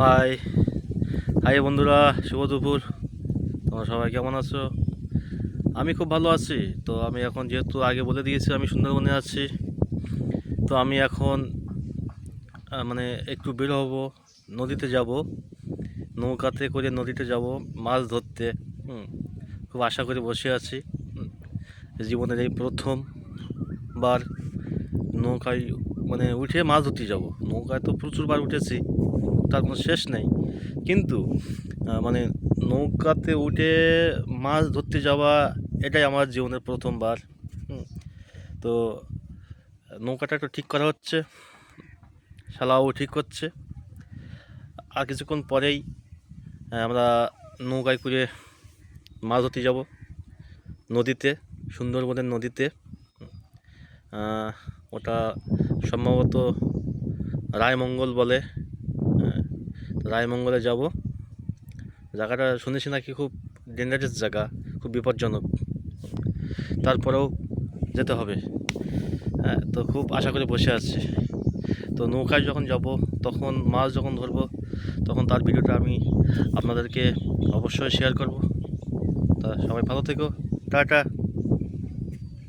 High high বন্ধুরা, শুভ দুপুর। তোমরা সবাই কেমন আছো? আমি খুব ভালো আছি। তো আমি এখন, যেহেতু আগে বলে দিয়েছি আমি সুন্দরবনে আছি, তো আমি এখন মানে একটু বের হব, নদীতে যাব, নৌকাতে করে নদীতে যাব মাছ ধরতে। হুম, খুব আশা করে বসে আছি। হুম, জীবনের এই প্রথমবার নৌকায় উঠে মাছ ধরতে যাব। নৌকায় তো প্রচুরবার উঠেছি, তার কোনো শেষ নেই, কিন্তু নৌকাতে উঠে মাছ ধরতে যাওয়া, এটাই আমার জীবনের প্রথমবার। হুম, তো নৌকাটা একটু ঠিক করা হচ্ছে, শালাও ঠিক হচ্ছে। আর কিছুক্ষণ পরেই আমরা নৌকায় করে মাছ ধরতে যাব নদীতে, সুন্দরবনের নদীতে। ওটা সম্ভবত রায়মঙ্গল বলে। রায়মঙ্গলে যাব। জায়গাটা শুনেছি নাকি খুব ডেঞ্জারাস জায়গা, খুব বিপজ্জনক। তারপরেও যেতে হবে। হ্যাঁ, তো খুব আশা করে বসে আছি। তো নৌকায় যখন যাব, তখন মাছ যখন ধরবো, তখন তার ভিডিওটা আমি আপনাদেরকে অবশ্যই শেয়ার করব। তা সবাই ভালো থেকো, টাটা।